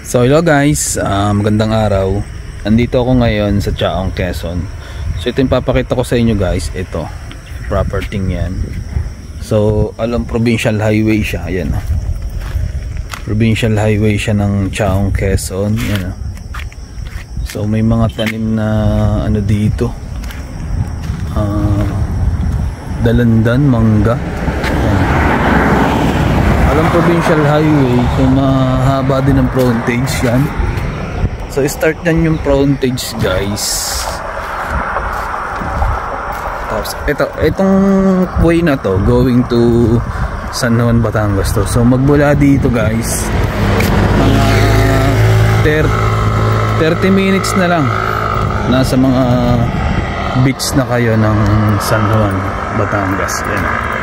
So hello guys, magandang araw. Andito ako ngayon sa Chaong, Quezon. So ito yung papakita ko sa inyo guys. Ito, property yan. So alam, provincial highway siya. Ayan, provincial highway siya ng Chaong, Quezon. Ayan. So may mga tanim na ano dito, dalandan, mangga. Alam, provincial highway, so mahaba din ang frontage yan. So start yan yung frontage guys. Tapos itong way na to going to San Juan, Batangas to. So magmula dito guys, mga 30 minutes na lang, nasa mga beach na kayo ng San Juan, Batangas. Yan.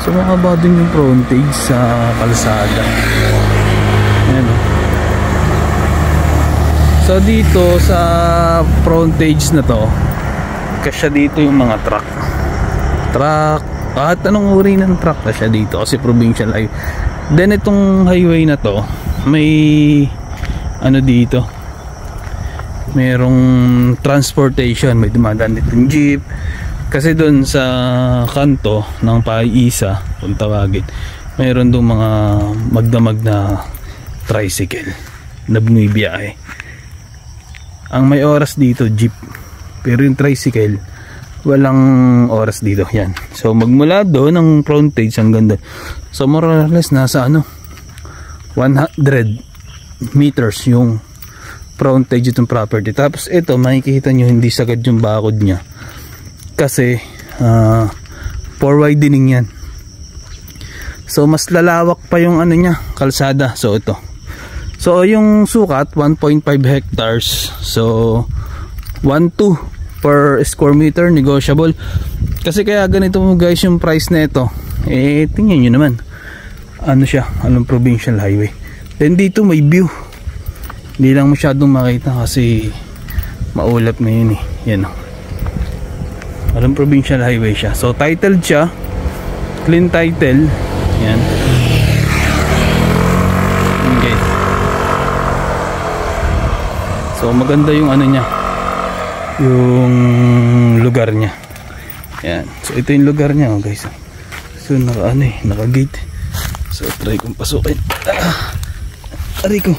So mahaba din yung frontage sa kalsada. Ayan. So dito sa frontage na to, kasya dito yung mga truck, kahit anong uri ng truck kasya dito kasi provincial highway. Then itong highway na to, may ano dito, merong transportation, may dumadaan dito yung jeep. Kasi doon sa kanto ng Paisa, kung tawagin, mayroon doon mga magdamag na tricycle na bumibiyahe. Ang may oras dito jeep, pero yung tricycle walang oras dito. Yan. So magmula doon ng frontage hanggang doon, so more or less nasa 100 meters yung frontage itong property. Tapos ito makikita nyo, hindi sagad yung bakod nya kasi 4 widening yan. So mas lalawak pa yung ano nya, kalsada. So ito, so yung sukat 1.5 hectares, so 1.2 per square meter, negotiable. Kasi kaya ganito mo guys yung price na ito, tingnan nyo naman, ano siya, anong provincial highway. Then dito may view, hindi lang masyadong makita kasi maulap na yun yan alam, provincial highway siya. So titled siya, clean title. Yan. Okay. So maganda yung ano niya, yung lugar niya. Yan. So ito yung lugar niya guys. So naka gate. So try kong pasukin. Aray ko,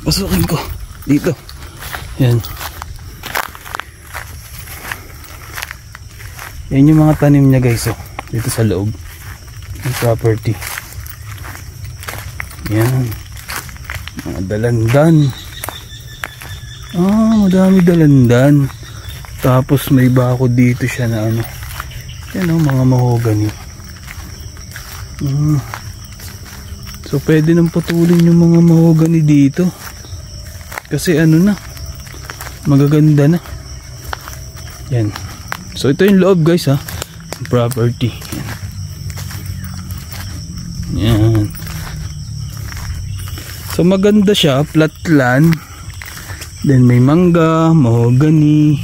pasukin ko dito. Yan. Yan yung mga tanim niya guys, dito sa loob ng property. Yan, mga dalandan. Madami dalandan. Tapos may bakod dito siya na ano, yan mga mahogany. So pwede nang putulin yung mga mahogany dito kasi ano na, magaganda na. Yan. So ito yung loob guys property. Yan. So maganda siya, flat land. Then may mangga, mahogany.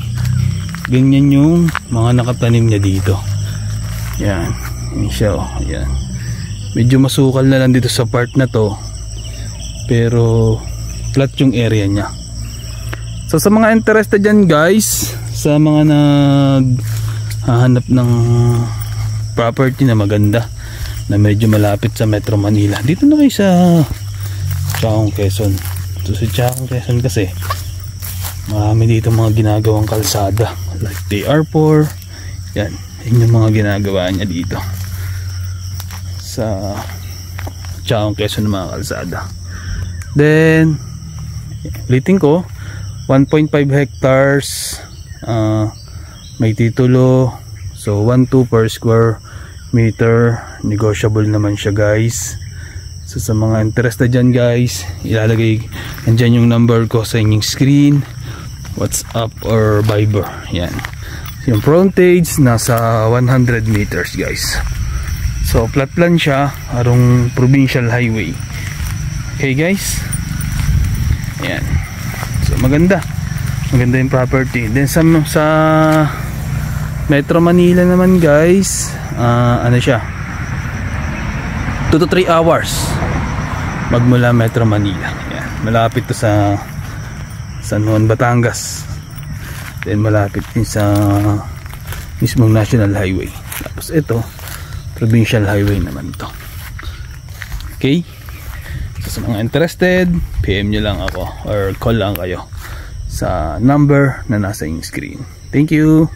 Ganyan yung mga nakatanim niya dito. Yan. Yan siya yan. Medyo masukal na lang dito sa part na to, pero flat yung area niya. So sa mga interested dyan guys, sa mga naghahanap ng property na maganda, na medyo malapit sa Metro Manila, dito na kayo sa Chaong, Quezon. So sa Chaong, Quezon kasi marami dito mga ginagawang kalsada like TR4. Yan yung mga ginagawa niya dito sa Chaong, Quezon, mga kalsada. Then ulitin ko, 1.5 hectares, may titulo. So 1.2 per square meter, negotiable naman siya guys. So sa mga interested dyan guys, ilalagay nandyan yung number ko sa inyong screen, WhatsApp or Viber. Yan. Yung frontage nasa 100 meters guys. So flat plan siya, arong provincial highway. Okay guys, yan. So maganda yung property. Then sa Metro Manila naman guys, ano siya, 2 to 3 hours magmula Metro Manila. Yan. malapit to sa San Juan, Batangas. Then malapit din sa mismong national highway. Tapos ito provincial highway naman to. Okay, so sa mga interested, PM nyo lang ako or call lang kayo sa number na nasa yung screen. Thank you.